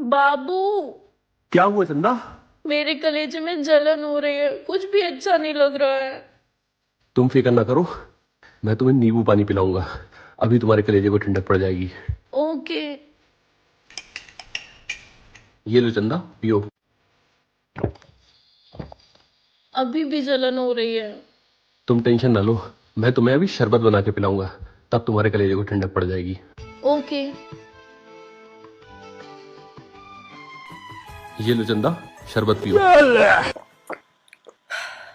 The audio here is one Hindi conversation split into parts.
बाबू, क्या हुआ चंदा? मेरे कलेजे में जलन हो रही है, कुछ भी अच्छा नहीं लग रहा है। तुम फिक्र ना करो, मैं तुम्हें नींबू पानी पिलाऊंगा। अभी तुम्हारे कलेजे को ठंडक पड़ जाएगी। ओके। ये लो चंदा, पियो। अभी भी जलन हो रही है। तुम टेंशन ना लो, मैं तुम्हें अभी शरबत बना के पिलाऊंगा, तब तुम्हारे कलेजे को ठंडक पड़ जाएगी। ओके। ये लो चंदा, शरबत पियो।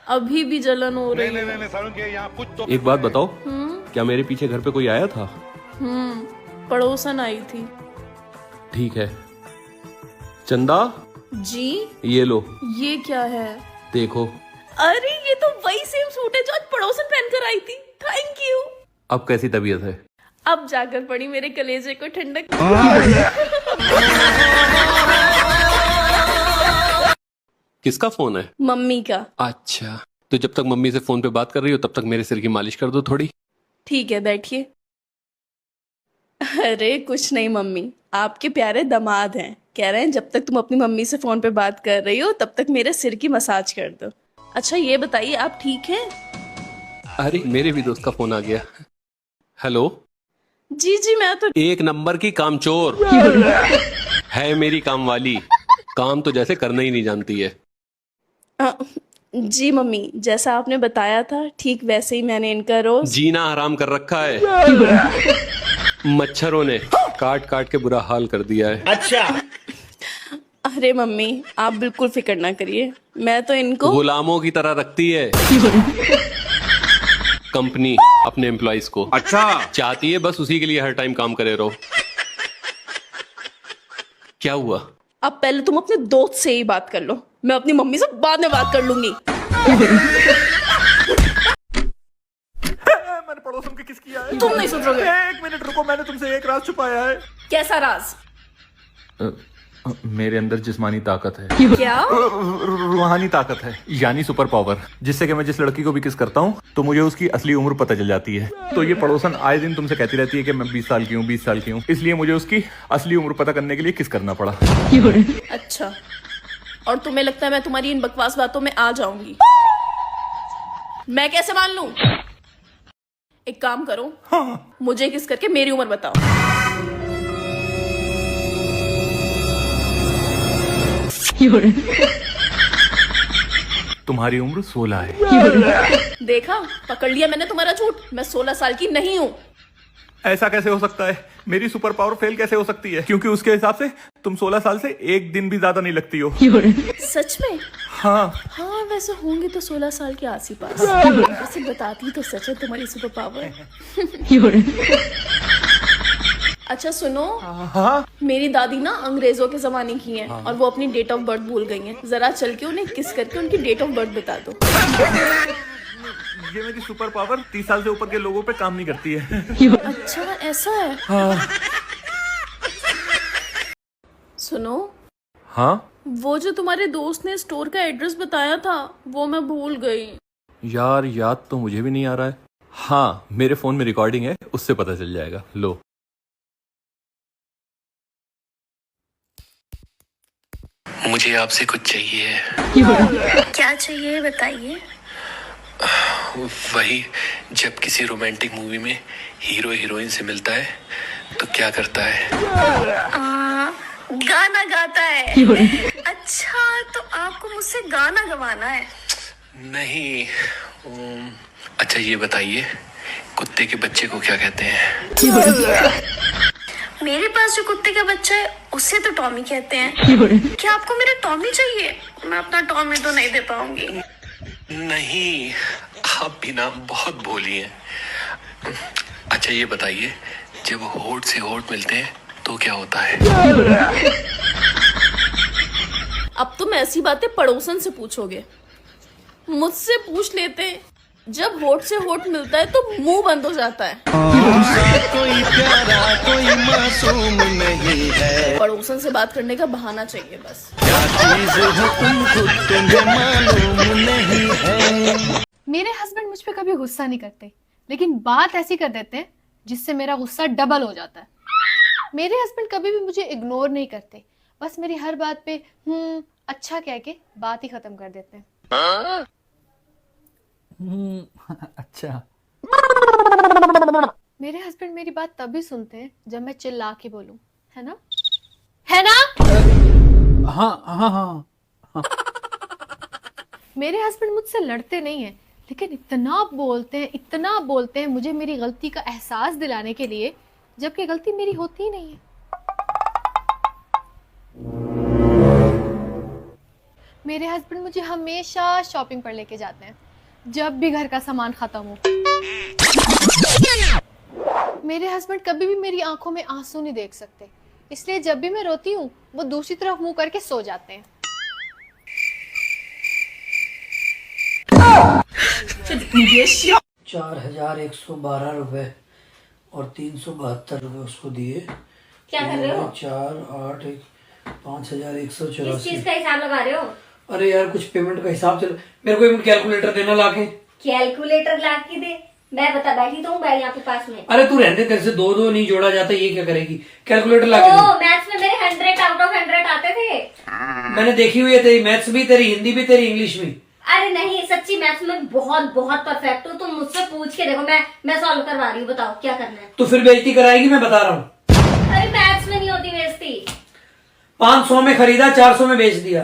अभी भी जलन हो रही है। एक बात बताओ, क्या मेरे पीछे घर पे कोई आया था? पड़ोसन आई थी। ठीक है। चंदा, जी, ये लो। ये क्या है? देखो। अरे ये तो वही सेम सूट है जो आज पड़ोसन पहनकर आई थी। Thank you. अब कैसी तबीयत है? अब जाकर पड़ी मेरे कलेजे को ठंडक। किसका फोन है? मम्मी का। अच्छा, तो जब तक मम्मी से फोन पे बात कर रही हो तब तक मेरे सिर की मालिश कर दो थोड़ी। ठीक है, बैठिए। अरे कुछ नहीं मम्मी, आपके प्यारे दामाद हैं, कह रहे हैं जब तक तुम अपनी मम्मी से फोन पे बात कर रही हो तब तक मेरे सिर की मसाज कर दो। अच्छा ये बताइए, आप ठीक हैं? अरे मेरे भी दोस्त का फोन आ गया। हेलो। जी जी, मैं तो एक नंबर की कामचोर है मेरी काम वाली, काम तो जैसे करना ही नहीं जानती है। जी मम्मी, जैसा आपने बताया था ठीक वैसे ही मैंने इनका रोज जीना हराम कर रखा है। मच्छरों ने काट काट के बुरा हाल कर दिया है। अच्छा। अरे मम्मी आप बिल्कुल फिक्र ना करिए, मैं तो इनको गुलामों की तरह रखती है कंपनी अपने एम्प्लॉइज को। अच्छा। चाहती है बस उसी के लिए हर टाइम काम करे रहो। क्या हुआ? अब पहले तुम अपने दोस्त से ही बात कर लो, मैं अपनी मम्मी से बाद में बात कर लूंगी। मैंने पड़ोसन की किस किया है? तुम नहीं सुधरोगे। एक मिनट रुको, मैंने तुमसे एक राज छुपाया है। कैसा राज? मेरे अंदर जिस्मानी ताकत है। क्या? रूहानी ताकत है, यानी सुपर पावर, जिससे कि मैं जिस लड़की को भी किस करता हूँ तो मुझे उसकी असली उम्र पता चल जाती है। तो ये पड़ोसन आए दिन तुमसे कहती रहती है कि मैं 20 साल की हूँ, 20 साल की हूँ, इसलिए मुझे उसकी असली उम्र पता करने के लिए किस करना पड़ा। अच्छा, और तुम्हें लगता है मैं तुम्हारी इन बकवास बातों में आ जाऊंगी? मैं कैसे मान लूं? एक काम करो, मुझे किस करके मेरी उम्र बताओ। तुम्हारी उम्र 16 है। देखा, पकड़ लिया मैंने तुम्हारा झूठ। मैं 16 साल की नहीं हूँ। ऐसा कैसे हो सकता है? मेरी सुपर पावर फेल कैसे हो सकती है? क्योंकि उसके हिसाब से तुम 16 साल से एक दिन भी ज्यादा नहीं लगती हो। सच में? हाँ। हाँ वैसे होंगे तो 16 साल के आस ही पास। वैसे बताती तो सच है तुम्हारी सुपर पावर। अच्छा सुनो, हाँ? मेरी दादी ना अंग्रेजों के जमाने की हैं और वो अपनी डेट ऑफ बर्थ भूल गई हैं। जरा चल के उन्हें किस करके उनकी डेट ऑफ बर्थ बता दो। ये मेरी सुपर पावर 30 साल से ऊपर के लोगों पे काम नहीं करती है। अच्छा ऐसा है? हाँ। सुनो, हाँ? वो जो तुम्हारे दोस्त ने स्टोर का एड्रेस बताया था वो मैं भूल गई। यार याद तो मुझे भी नहीं आ रहा है। हाँ, मेरे फोन में रिकॉर्डिंग है, उससे पता चल जाएगा। लो। मुझे आपसे कुछ चाहिए। क्या चाहिए बताइए। वही, जब किसी रोमांटिक मूवी में हीरो हीरोइन से मिलता है तो क्या करता है? गाना गाता है। अच्छा, तो आपको मुझसे गाना गवाना है? नहीं। अच्छा ये बताइए, कुत्ते के बच्चे को क्या कहते हैं? मेरे पास जो कुत्ते का बच्चा है उसे तो टॉमी कहते हैं। क्या आपको मेरा टॉमी चाहिए? मैं अपना टॉमी तो नहीं दे पाऊंगी। नहीं, आप भी ना बहुत भोली हैं। अच्छा ये बताइए, जब होठ से होठ मिलते हैं तो क्या होता है? अब तुम ऐसी बातें पड़ोसन से पूछोगे, मुझसे पूछ लेते। जब होठ से होठ मिलता है तो मुंह बंद हो जाता है। कोई प्यारा कोई मासूम नहीं है। पड़ोसन से बात करने का बहाना चाहिए बस। क्या चीज हो तुम खुद तुम्हें मालूम नहीं है। मेरे हस्बैंड मुझ पे कभी गुस्सा नहीं करते, लेकिन बात ऐसी कर देते हैं जिससे मेरा गुस्सा डबल हो जाता है। मेरे हस्बैंड कभी भी मुझे इग्नोर नहीं करते, बस मेरी हर बात पे अच्छा कह के बात ही खत्म कर देते हैं। अच्छा। मेरे हस्बैंड मेरी बात तभी सुनते हैं जब मैं चिल्ला के बोलूं, है ना? है ना? हाँ हाँ हाँ। मेरे हस्बैंड मुझसे लड़ते नहीं हैं, लेकिन इतना बोलते हैं मुझे मेरी गलती का एहसास दिलाने के लिए, जबकि गलती मेरी होती ही नहीं है। मेरे हस्बैंड मुझे हमेशा शॉपिंग पर लेके जाते हैं, जब भी घर का सामान खत्म हो। मेरे हस्बैंड कभी भी मेरी आंखों में आंसू नहीं देख सकते, इसलिए जब भी मैं रोती हूँ वो दूसरी तरफ मुंह करके सो जाते हैं। 4112 रुपए और 372 रुपए उसको दिए। क्या कर रहे हो? 4 8 5184। किस चीज का हिसाब लगा रहे हो? अरे यार कुछ पेमेंट का हिसाब चल, मेरे को एक कैलकुलेटर देना लाके। कैलकुलेटर ला के दे? मैं बता बैठी तो हूँ बैठ यहाँ पे पास में। अरे तू रहने, तेरे से दो दो नहीं जोड़ा जाता, ये क्या करेगी? कैलकुलेटर लाके दे। मैथ्स में मेरे 100 आउट ऑफ 100 आते थे। मैंने देखी हुई है तेरी मैथ्स भी, तेरी हिंदी भी, तेरी इंग्लिश भी। अरे नहीं, सच्ची मैथ्स में बहुत बहुत परफेक्ट हूँ। तुम मुझसे पूछ के देखो, मैं सॉल्व करवा रही हूँ। बताओ क्या करना है? तो फिर बेइज्जती कराएगी, मैं बता रहा हूँ। अरे मैथ्स में नहीं होती बेइज्जती। 500 में खरीदा, 400 में बेच दिया,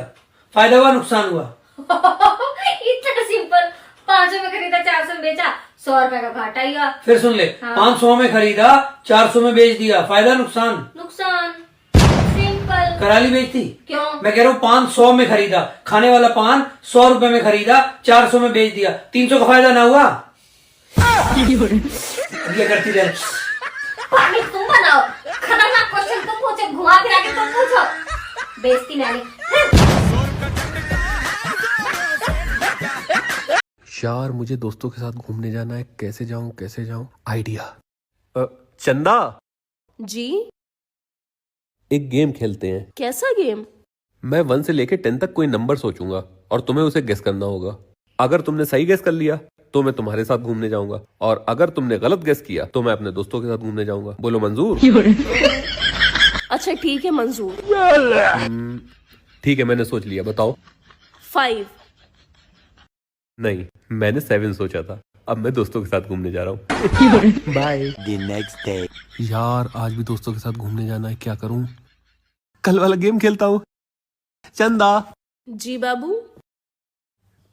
फायदा हुआ नुकसान हुआ? इतना सिंपल। 500 में खरीदा, 400 में बेचा, 100 रुपए का घाटा ही हुआ। फिर सुन ले, 500 में खरीदा, 400 में बेच दिया, फायदा नुकसान? नुकसान। सिंपल। करा ली बेइज्जती? क्यों? मैं कह रहा हूँ 500 में खरीदा, खाने वाला पान 100 रुपए में खरीदा, 400 में बेच दिया, 300 का फायदा ना हुआ? ये करती रहे। पानी तुम बनाओ, खतरनाक क्वेश्चन तुम पूछो, घुमा फिरा के तुम पूछो। बेइज्जती मैंने। यार मुझे दोस्तों के साथ घूमने जाना है, कैसे जाऊं? आइडिया। चंदा जी? एक गेम खेलते हैं। कैसा गेम? मैं 1 से लेके 10 तक कोई नंबर सोचूंगा और तुम्हें उसे गेस करना होगा। अगर तुमने सही गेस कर लिया तो मैं तुम्हारे साथ घूमने जाऊंगा, और अगर तुमने गलत गेस किया तो मैं अपने दोस्तों के साथ घूमने जाऊंगा। बोलो मंजूर? अच्छा ठीक है, मंजूर। ठीक है, मैंने सोच लिया, बताओ। 5। नहीं, मैंने 7 सोचा था। अब मैं दोस्तों के साथ घूमने जा रहा हूँ। बाय। The next day. यार आज भी दोस्तों के साथ घूमने जाना है, क्या करूं? कल वाला गेम खेलता हूँ। चंदा। जी बाबू?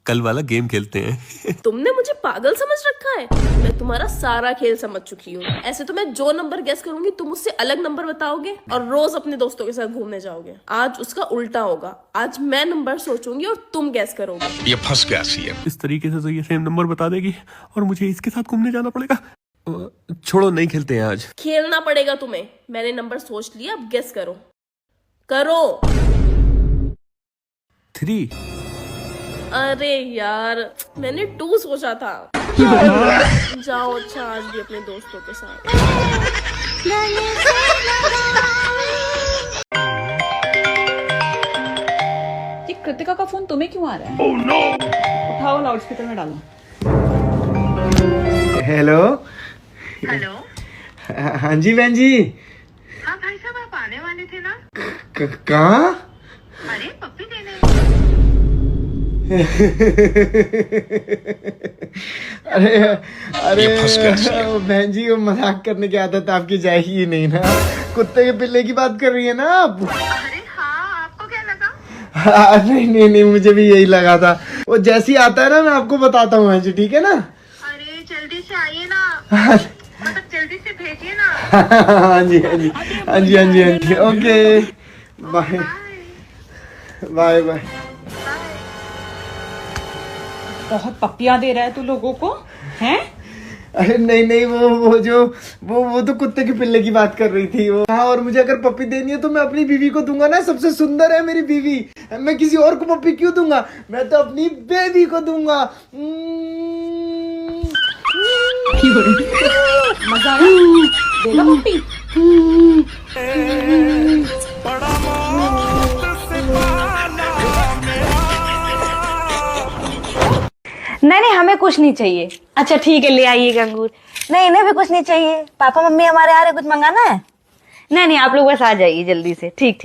कल वाला गेम खेलते हैं। तुमने मुझे पागल समझ रखा है? मैं तुम्हारा सारा खेल समझ चुकी हूँ। ऐसे तो मैं जो नंबर गेस करूंगी तुम उससे अलग नंबर बताओगे और रोज अपने दोस्तों के साथ घूमने जाओगे। आज उसका उल्टा होगा। आज मैं नंबर सोचूंगी और तुम गेस करोगे। ये फंस गया सीएम। इस तरीके से तो ये सेम नंबर बता देगी और मुझे इसके साथ घूमने जाना पड़ेगा। छोड़ो, नहीं खेलते हैं आज। खेलना पड़ेगा तुम्हें। मैंने नंबर सोच लिया, अब गेस करो। करो। 3। अरे यार, मैंने 2 सोचा था। जाओ अच्छा, आज भी अपने दोस्तों के साथ। ये कृतिका का फोन तुम्हें क्यों आ रहा है? oh, no! उठाओ, लाउड स्पीकर में डालो। हेलो। हेलो। हाँ जी बहन जी। हाँ भाई साहब, आप आने वाले थे ना? कहाँ? अरे पप्पी देने। अरे अरे बहन जी, वो मजाक करने की आदत आपकी जाएगी ही नहीं ना। कुत्ते के पिल्ले की बात कर रही है ना आप? अरे हाँ, आपको क्या लगा? नहीं, मुझे भी यही लगा था। वो जैसे ही आता है ना मैं आपको बताता हूँ बहन जी, ठीक है ना? अरे जल्दी से आइए ना, मतलब जल्दी से भेजिए ना। हाँ जी, ओके, बाय बाय बाय। बहुत पप्पियां दे रहा है तू लोगों को, हैं? अरे नहीं, वो तो कुत्ते के पिल्ले की बात कर रही थी वो। हाँ, और मुझे अगर पप्पी देनी है तो मैं अपनी बीवी को दूंगा ना। सबसे सुंदर है मेरी बीवी, मैं किसी और को पप्पी क्यों दूंगा? मैं तो अपनी बेबी को दूंगा। मजा आया? देगा पप्पी? नहीं, हमें कुछ नहीं चाहिए। अच्छा ठीक है, ले आइएगा अंगूर। नहीं, इन्हें भी कुछ नहीं चाहिए। पापा मम्मी हमारे आ रहे, कुछ मंगाना है? नहीं, आप लोग बस आ जाइए जल्दी से। ठीक,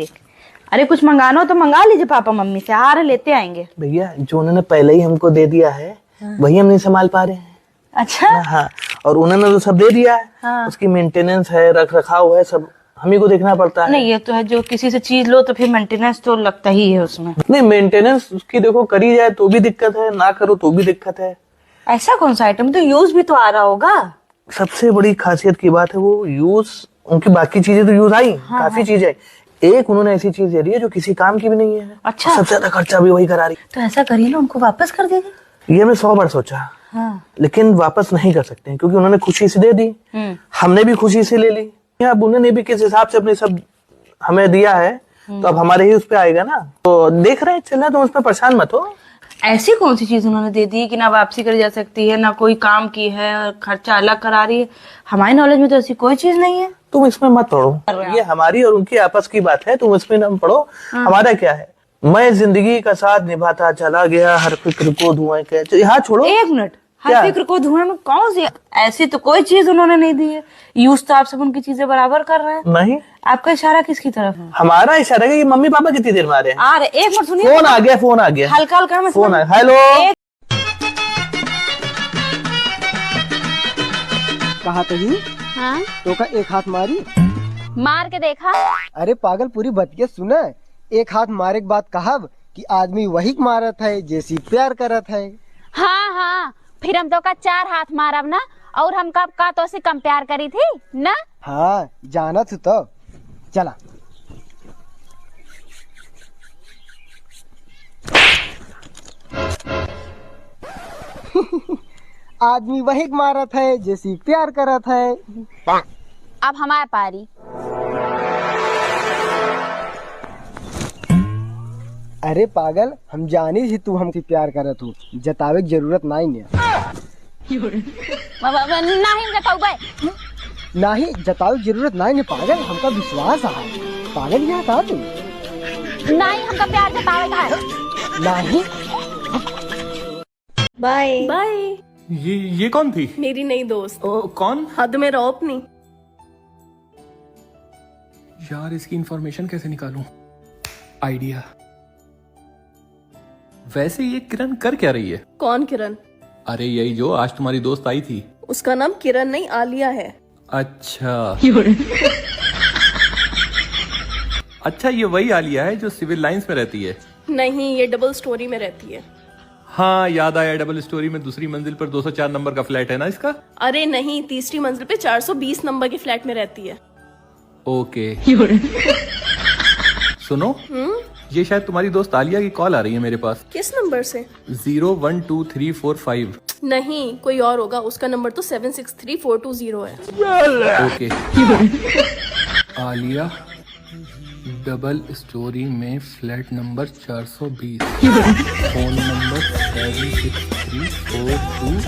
अरे कुछ मंगाना हो तो मंगा लीजिए पापा मम्मी से, आ रहे लेते आएंगे। भैया जो उन्होंने पहले ही हमको दे दिया है वही हम नहीं संभाल पा रहे हैं। अच्छा। हाँ, और उन्होंने तो सब दे दिया है। हाँ। उसकी मेंटेनेंस है, रख रखाव है, सब हम ही को देखना पड़ता है। नहीं ये तो है, जो किसी से चीज लो तो फिर मेंटेनेंस तो लगता ही है उसमें। नहीं मेंटेनेंस उसकी देखो, करी जाए तो भी दिक्कत है, ना करो तो भी दिक्कत है। ऐसा कौन सा आइटम, तो यूज भी तो आ रहा होगा। सबसे बड़ी खासियत की बात है वो यूज, उनकी बाकी चीजें तो यूज आई, काफी चीजें, एक उन्होंने ऐसी चीज दे रही है जो किसी काम की भी नहीं है। अच्छा। सबसे ज्यादा खर्चा भी वही करा रही। तो ऐसा करिए ना, उनको वापस कर दीजिए। ये मैं 100 बार सोचा। हाँ। लेकिन वापस नहीं कर सकते क्योंकि उन्होंने खुशी से दे दी, हमने भी खुशी से ले ली। अब उन्होंने भी किस हिसाब से अपने सब हमें दिया है तो अब हमारे ही उस पे आएगा ना। तो देख रहे हैं, चल रहा है, तो उस पर परेशान मत हो। ऐसी कौन सी चीज उन्होंने दे दी कि ना वापसी करी जा सकती है, ना कोई काम की है, और खर्चा अलग करा रही है। हमारी नॉलेज में तो ऐसी कोई चीज नहीं है। तुम इसमें मत पढ़ो, ये हमारी और उनकी आपस की बात है, तुम इसमें न पढ़ो। हमारा क्या है, मैं जिंदगी का साथ निभाता चला गया, हर फिक्र को धुआं कह। यहाँ छोड़ो, एक मिनट, हर फिक्र को धुएं में कौन सी ऐसी तो कोई चीज उन्होंने नहीं दी है। यूज तो आप सब उनकी चीजें बराबर कर रहे हैं। नहीं, आपका इशारा किसकी तरफ है? हमारा इशारा है कि मम्मी पापा कितनी देर में आ रहे हैं। आ रहे, एक मिनट सुनिए। फोन आ गया, फोन आ गया, हल्का हल्का में फोन आ। हेलो, कहा तो ही। हाँ? तो का एक हाथ मारी, मार के देखा। अरे पागल पूरी बतिया सुना। एक हाथ मारे के बाद कहा कि आदमी वही मारत है जैसी प्यार करत है। हाँ हाँ, फिर हम तो का 4 हाथ मारब ना, और हम कब का तो से कम प्यार करी थी ना। हाँ जाना तू तो चला। आदमी वही मारत है जैसी प्यार करत है। अब हमारे पारी। अरे पागल, हम जानी थी तू हमसे प्यार करत हो, जतावे की जरूरत नहीं है। नहीं जताऊबे, नहीं जतावे की जरूरत नहीं है पागल, हमका विश्वास है। पागल यहाँ था तू। नहीं हमका प्यार जतावे का है। नहीं। Bye bye. ये कौन थी? मेरी नई दोस्त। कौन? हद में रहो अपनी। यार इसकी इंफॉर्मेशन कैसे निकालूं? आइडिया। वैसे ये किरण कर क्या रही है? कौन किरण? अरे यही जो आज तुम्हारी दोस्त आई थी। उसका नाम किरण नहीं आलिया है। अच्छा अच्छा, ये वही आलिया है जो सिविल लाइंस में रहती है? नहीं, ये डबल स्टोरी में रहती है। हाँ याद आया, डबल स्टोरी में दूसरी मंजिल पर 204 नंबर का फ्लैट है ना इसका? अरे नहीं, तीसरी मंजिल पे 420 नंबर के फ्लैट में रहती है। ओके। सुनो, ये शायद तुम्हारी दोस्त आलिया की कॉल आ रही है मेरे पास। किस नंबर से? 012345। नहीं, कोई और होगा। उसका नंबर तो 763420 है। ओके। आलिया डबल स्टोरी में फ्लैट नंबर 420, फोन नंबर 763420।